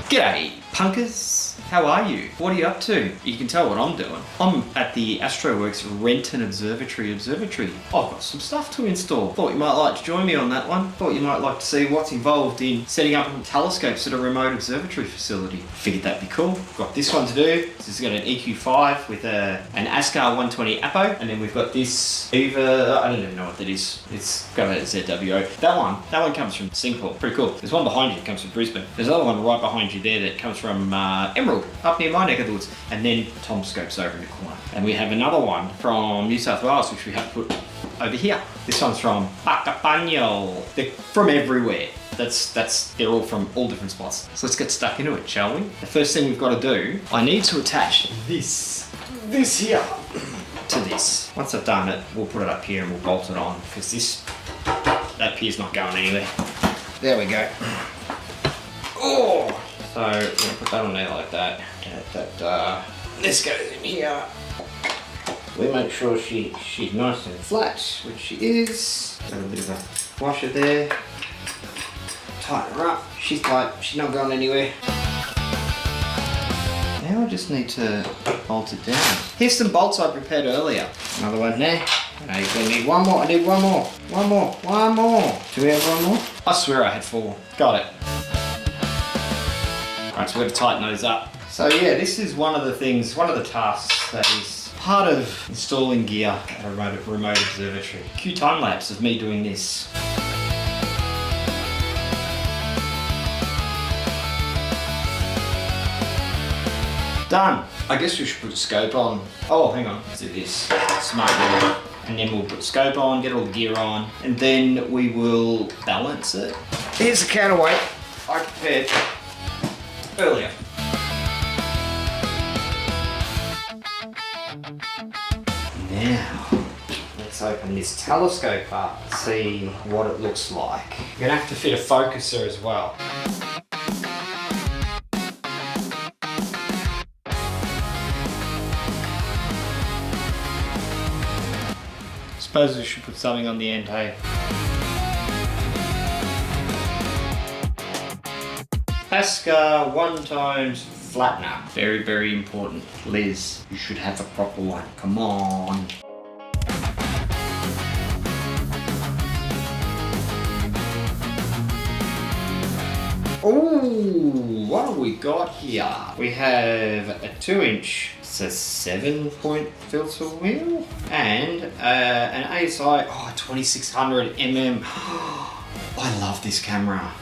G'day, punkers. How are you? What are you up to? You can tell what I'm doing. I'm at the AstroWorks Renton Observatory. I've got some stuff to install. Thought you might like to join me on that one. Thought you might like to see what's involved in setting up telescopes at a remote observatory facility. Figured that'd be cool. Got this one to do. This has got an EQ5 with an ASCAR 120 Apo, and then we've got this Eva. I don't even know what that is. It's got a ZWO. That one comes from Singapore. Pretty cool. There's one behind you that comes from Brisbane. There's another one right behind you there that comes from Emerald, up near my neck of the woods, and then Tom Scope's over in the corner. And we have another one from New South Wales, which we have to put over here. This one's from Bakapanyo. They're from everywhere. They're all from all different spots. So let's get stuck into it, shall we? The first thing we've got to do, I need to attach this here to this. Once I've done it, we'll put it up here and we'll bolt it on, because that pier's not going anywhere. There we go. Oh! So we're going to put that on there like that. This goes in here. We make sure she's nice and flat, which she is. Got a bit of a washer there. Tighten her up. She's tight. She's not going anywhere. Now I just need to bolt it down. Here's some bolts I prepared earlier. Another one there. Now you're going to need one more. I need one more. One more. Do we have one more? I swear I had 4. Got it. Alright, so we're going to tighten those up. So yeah, this is one of the tasks that is part of installing gear at a remote observatory. Cue time lapse of me doing this. Done. I guess we should put a scope on. Oh, hang on. Let's do this. Smart gear. And then we'll put the scope on, get all the gear on, and then we will balance it. Here's the counterweight I prepared earlier. Now, let's open this telescope up and see what it looks like. You're gonna have to fit a focuser as well. Suppose we should put something on the end, hey? ASCAR 1x flattener. Very, very important. Liz, you should have a proper one. Come on. Ooh, what have we got here? We have a 2-inch, it's a 7-point filter wheel, and an ASI 2600 mm. I love this camera.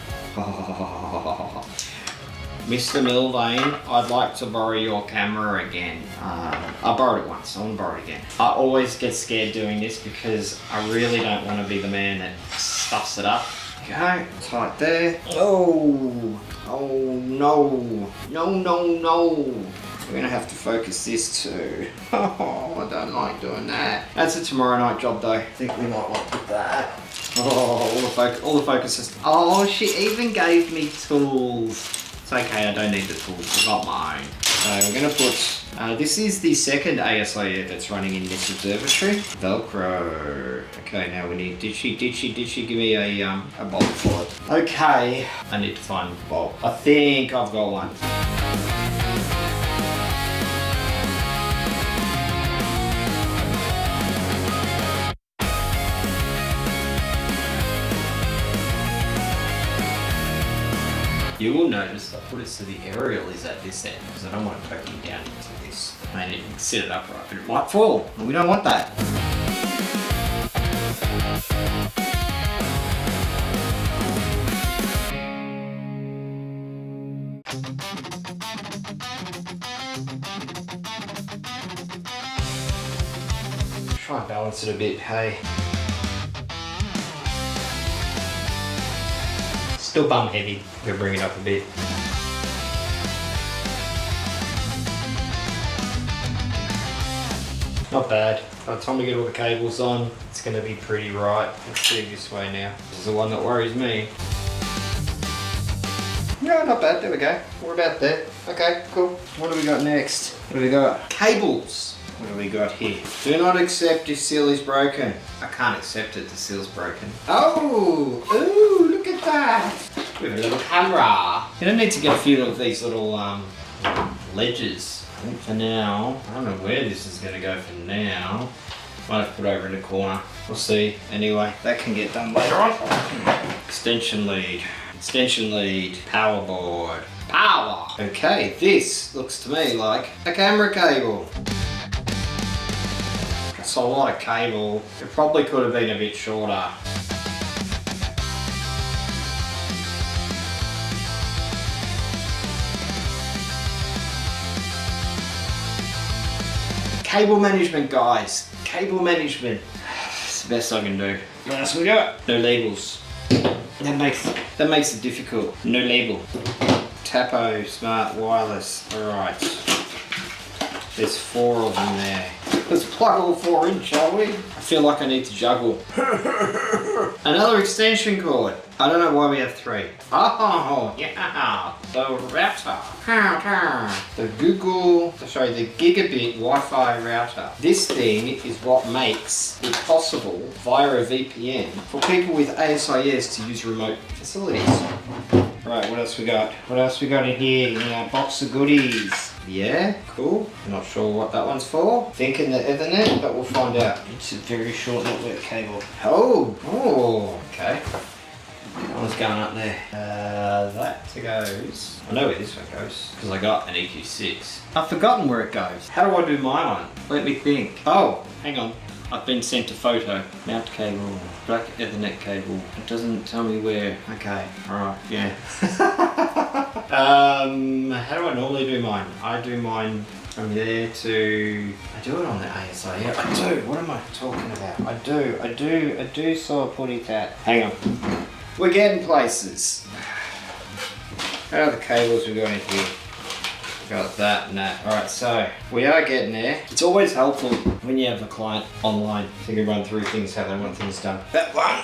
Mr. Milvain, I'd like to borrow your camera again. I borrowed it once, I want to borrow it again. I always get scared doing this because I really don't want to be the man that stuffs it up. Okay, tight there. Oh no. We're gonna have to focus this too. Oh, I don't like doing that. That's a tomorrow night job though. I think we might want to put that. Oh, all the focus system. Oh, she even gave me tools. It's okay, I don't need the tools, I've got mine. So we're gonna put, this is the second ASI that's running in this observatory. Velcro. Okay, now we need, did she give me a bolt for it? Okay, I need to find the bolt. I think I've got one. You will notice I put it so the aerial is at this end because I don't want it poking down into this. I need to sit it upright, but it might fall. We don't want that. Try and balance it a bit, hey. Still bum heavy. We'll bring it up a bit. Not bad. By the time we get all the cables on, it's going to be pretty right. Let's do it this way now. This is the one that worries me. No, not bad. There we go. We're about there. Okay, cool. What do we got next? What do we got? Cables. What do we got here? Do not accept if seal is broken. I can't accept it, the seal's broken. Oh! Ooh, look at that! We have a little camera. You don't need to get a few of these little ledges. I think for now, I don't know where this is going to go for now. Might have to put over in the corner. We'll see. Anyway, that can get done later on. Extension lead. Extension lead. Power board. Power! Okay, this looks to me like a camera cable. That's a lot of cable. It probably could have been a bit shorter. Cable management, guys. Cable management. It's the best I can do. What else we got? No labels. That makes it difficult. No label. Tapo Smart Wireless. Alright. There's 4 of them there. Let's plug all 4 in, shall we? I feel like I need to juggle. Another extension cord. I don't know why we have 3. Oh, yeah. The router. The the gigabit Wi-Fi router. This thing is what makes it possible via a VPN for people with ASIS to use remote facilities. Right, what else we got? What else we got in here in our box of goodies? Yeah, cool. Not sure what that one's for. Thinking the Ethernet, but we'll find out. It's a very short network cable. Oh, okay. That one's going up there. That goes. I know where this one goes because I got an EQ6. I've forgotten where it goes. How do I do my one? Let me think. Oh, hang on. I've been sent a photo. Mount cable, black Ethernet cable. It doesn't tell me where. Okay, alright, yeah. How do I normally do mine? I do mine from there to... I do it on the ASI. Yeah, I do. What am I talking about? I do sort of put it at. Hang on. We're getting places. How are the cables we got in here? Got that and that. Alright, so we are getting there. It's always helpful when you have a client online so you can run through things, how they want things done. That one!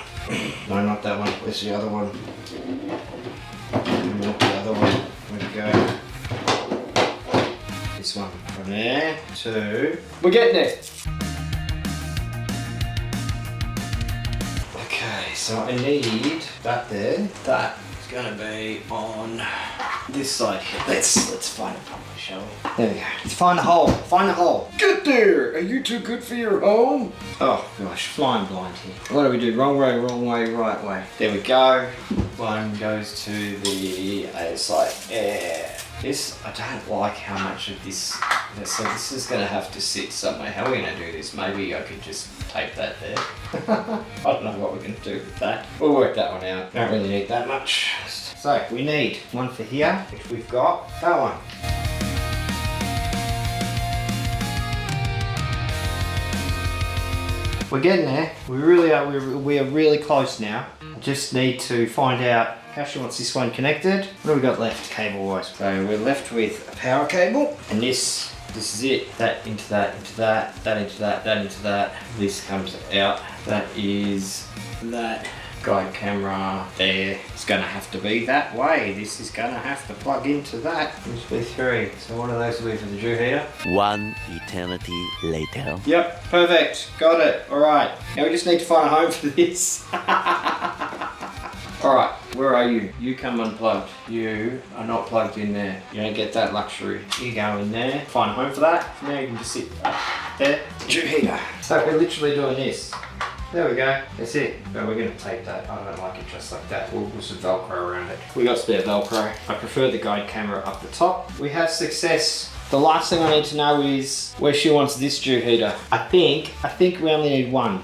No, not that one. Where's the other one? Not the other one. Where'd it go? This one. From there to... We're getting there! Okay, so I need that there. That is going to be on this side here. Let's find it properly, shall we? There we go. Let's find the hole. Find the hole. Get there! Are you too good for your home? Oh gosh, flying blind here. What do we do? Wrong way, right way. There we go. One goes to the ASI. Yeah. This, I don't like how much of this, so this is going to have to sit somewhere. How are we going to do this? Maybe I could just tape that there. I don't know what we're going to do with that. We'll work that one out. Don't really need that much. So we need one for here, which we've got. That one. We're getting there. We really are. We are really close now. I just need to find out how she wants this one connected. What do we got left cable wise? So we're left with a power cable, and this is it. That into that, into that, that into that, that into that. This comes out. That is that. Guide camera there. It's going to have to be that way. This is going to have to plug into that. Must be 3. So one of those will be for the dew heater. One eternity later. Yep, perfect. Got it. Alright. Now we just need to find a home for this. Alright, where are you? You come unplugged. You are not plugged in there. You don't get that luxury. You go in there, find a home for that. Now you can just sit there. Dew heater. So we're literally doing this. There we go, that's it. But we're going to tape that. I don't like it just like that. We'll put some Velcro around it. We got spare Velcro. I prefer the guide camera up the top. We have success. The last thing I need to know is where she wants this dew heater. I think we only need one.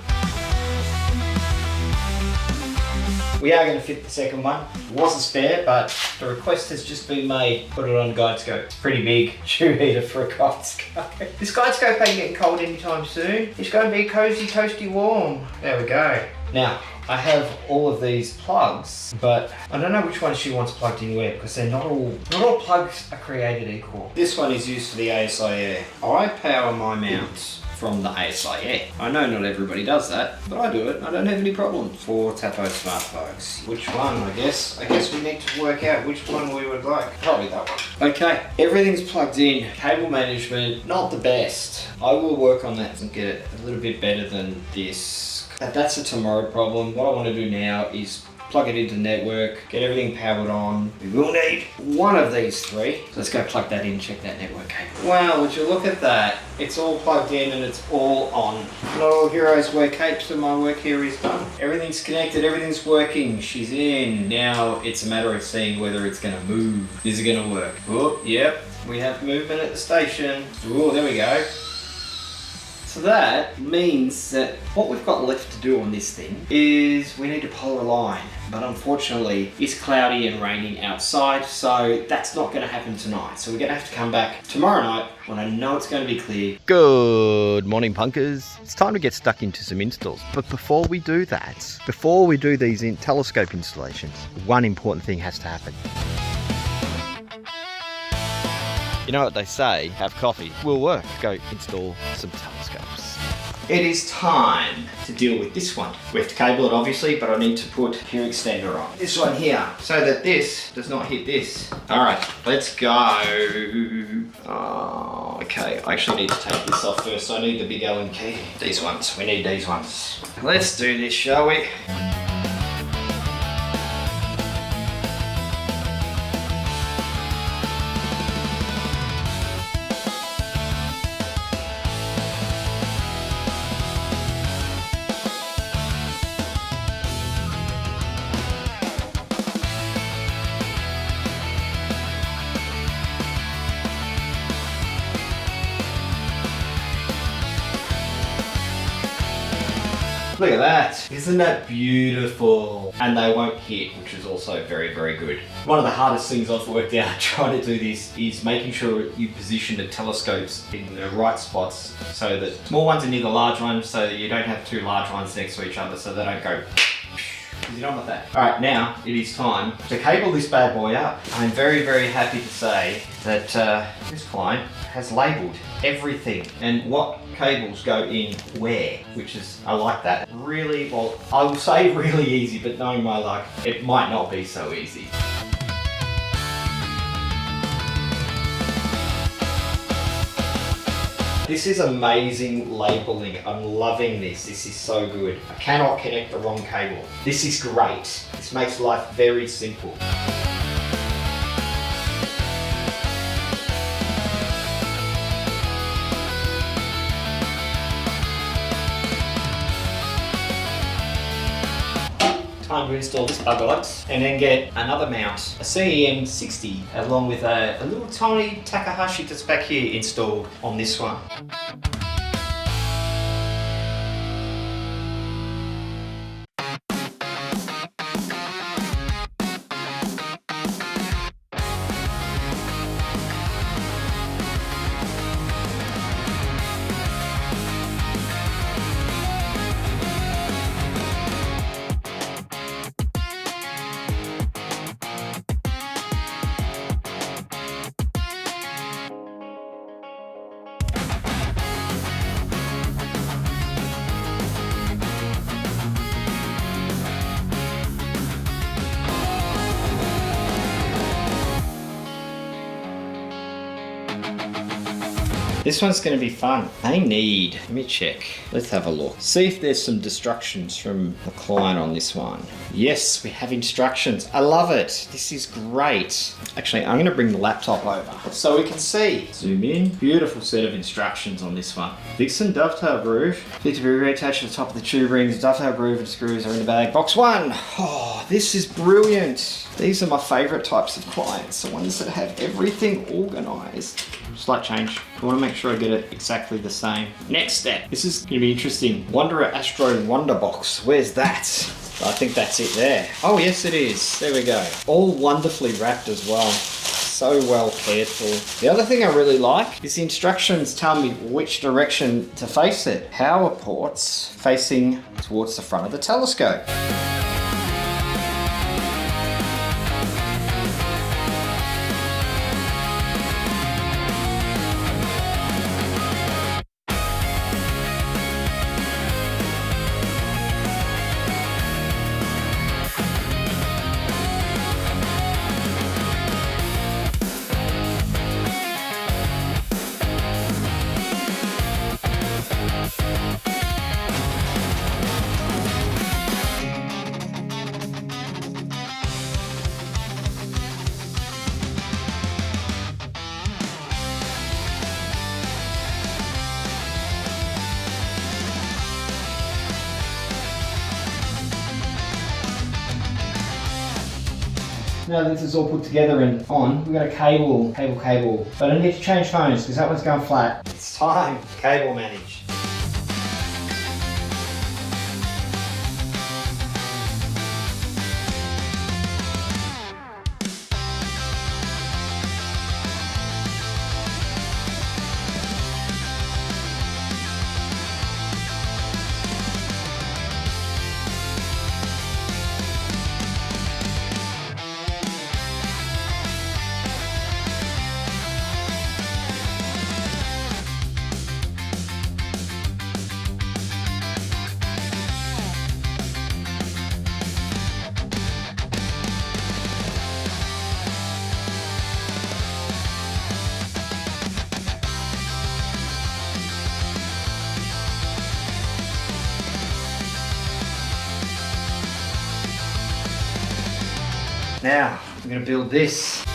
We are going to fit the second one. It wasn't spare, but the request has just been made. Put it on guide scope. It's pretty big dew heater for a guide scope. This guide scope ain't getting cold anytime soon. It's going to be cozy, toasty, warm. There we go. Now, I have all of these plugs, but I don't know which one she wants plugged in where because they're not all plugs are created equal. This one is used for the ASI air. I power my mounts from the ASIA. I know not everybody does that, but I do it. I don't have any problems. 4 Tapo smart plugs. Which one, I guess? I guess we need to work out which one we would like. Probably that one. Okay, everything's plugged in. Cable management, not the best. I will work on that and get it a little bit better than this. But that's a tomorrow problem. What I want to do now is plug it into network, get everything powered on. We will need one of these 3. So let's go plug that in, check that network cable. Wow, would you look at that? It's all plugged in and it's all on. Not all heroes wear capes, so my work here is done. Everything's connected, everything's working. She's in. Now it's a matter of seeing whether it's gonna move. Is it gonna work? Oh, yep. We have movement at the station. Oh, there we go. So that means that what we've got left to do on this thing is we need to polar line. But unfortunately, it's cloudy and raining outside, so that's not going to happen tonight. So we're going to have to come back tomorrow night when I know it's going to be clear. Good morning, punkers. It's time to get stuck into some installs. But before we do that, before we do these telescope installations, one important thing has to happen. You know what they say, have coffee, will work. Go install some telescopes. It is time to deal with this one. We have to cable it obviously, but I need to put here extender on. This one here, so that this does not hit this. All right, let's go. Oh, okay, I actually need to take this off first. I need the big Allen key. These ones, we need these ones. Let's do this, shall we? Look at that. Isn't that beautiful? And they won't hit, which is also very, very good. One of the hardest things I've worked out trying to do this is making sure you position the telescopes in the right spots so that small ones are near the large ones, so that you don't have 2 large ones next to each other so they don't go. You don't want that. All right, now it is time to cable this bad boy up. I'm very, very happy to say that this client has labelled everything and what cables go in where, which is, I like that. Really, well, I will say really easy, but knowing my luck, it might not be so easy. This is amazing labeling. I'm loving this. This is so good. I cannot connect the wrong cable. This is great. This makes life very simple. Time to install this bugger and then get another mount, a CEM60, along with a little tiny Takahashi that's back here installed on this one. This one's going to be fun. They need, let me check. Let's have a look. See if there's some instructions from the client on this one. Yes, we have instructions. I love it. This is great. Actually, I'm going to bring the laptop over so we can see. Zoom in. Beautiful set of instructions on this one. Vixen dovetail groove. Fit to be reattached to the top of the tube rings. Dovetail groove and screws are in the bag. Box 1. Oh, this is brilliant. These are my favorite types of clients. The ones that have everything organized. Slight change. I want to make sure I get it exactly the same. Next step. This is going to be interesting. Wanderer Astro Wonder Box. Where's that? I think that's it there. Oh, yes, it is. There we go. All wonderfully wrapped as well. So well cared for. The other thing I really like is the instructions tell me which direction to face it. Power ports facing towards the front of the telescope. now that this is all put together and on, we've got a cable. But I need to change phones because that one's going flat. It's time to cable manage. Now, I'm going to build this.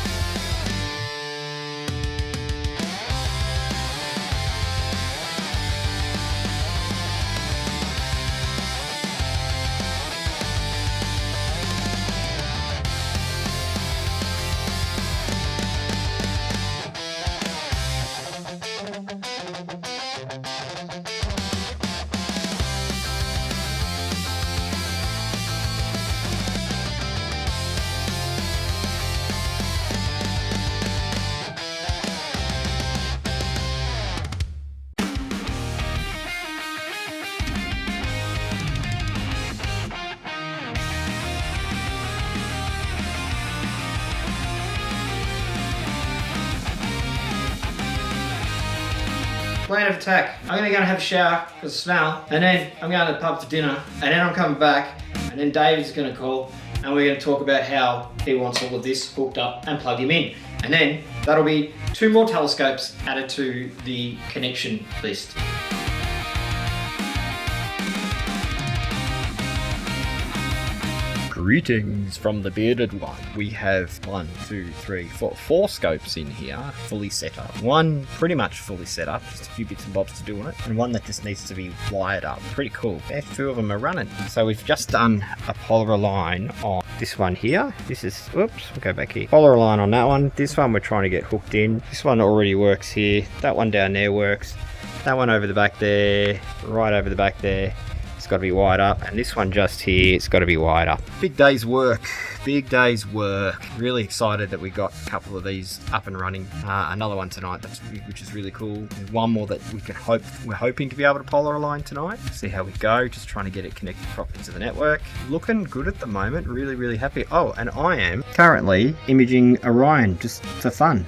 Plan of attack. I'm gonna go and have a shower because of smell, and then I'm going to the pub for dinner, and then I'm coming back, and then David's gonna call, and we're gonna talk about how he wants all of this hooked up and plug him in. And then that'll be 2 more telescopes added to the connection list. Greetings from the bearded one. We have 4 scopes in here, fully set up. One pretty much fully set up, just a few bits and bobs to do on it, and one that just needs to be wired up. Pretty cool. There's 2 of them are running. So we've just done a polar line on this one here. This is, oops, we'll go back here. Polar line on that one. This one we're trying to get hooked in. This one already works here. That one down there works. That one over the back there, right over the back there. It's got to be wired up, and this one just here, it's got to be wired up. Big day's work. Really excited that we got a couple of these up and running. Another one tonight, which is really cool. And one more that we're hoping to be able to polar align tonight. See how we go. Just trying to get it connected properly to the network. Looking good at the moment. Really happy. Oh, and I am currently imaging Orion just for fun.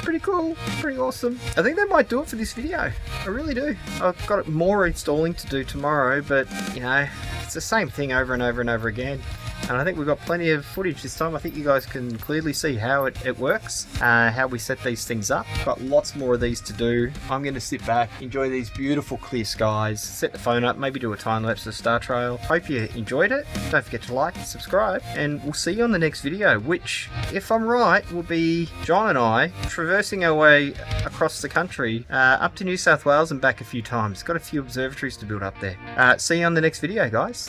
Pretty cool, pretty awesome. I think that might do it for this video. I really do. I've got more installing to do tomorrow, but you know, it's the same thing over and over and over again. And I think we've got plenty of footage this time. I think you guys can clearly see how it works, how we set these things up. Got lots more of these to do. I'm going to sit back, enjoy these beautiful clear skies, set the phone up, maybe do a time lapse of Star Trail. Hope you enjoyed it. Don't forget to like, subscribe, and we'll see you on the next video, which, if I'm right, will be John and I traversing our way across the country, up to New South Wales and back a few times. Got a few observatories to build up there. See you on the next video, guys.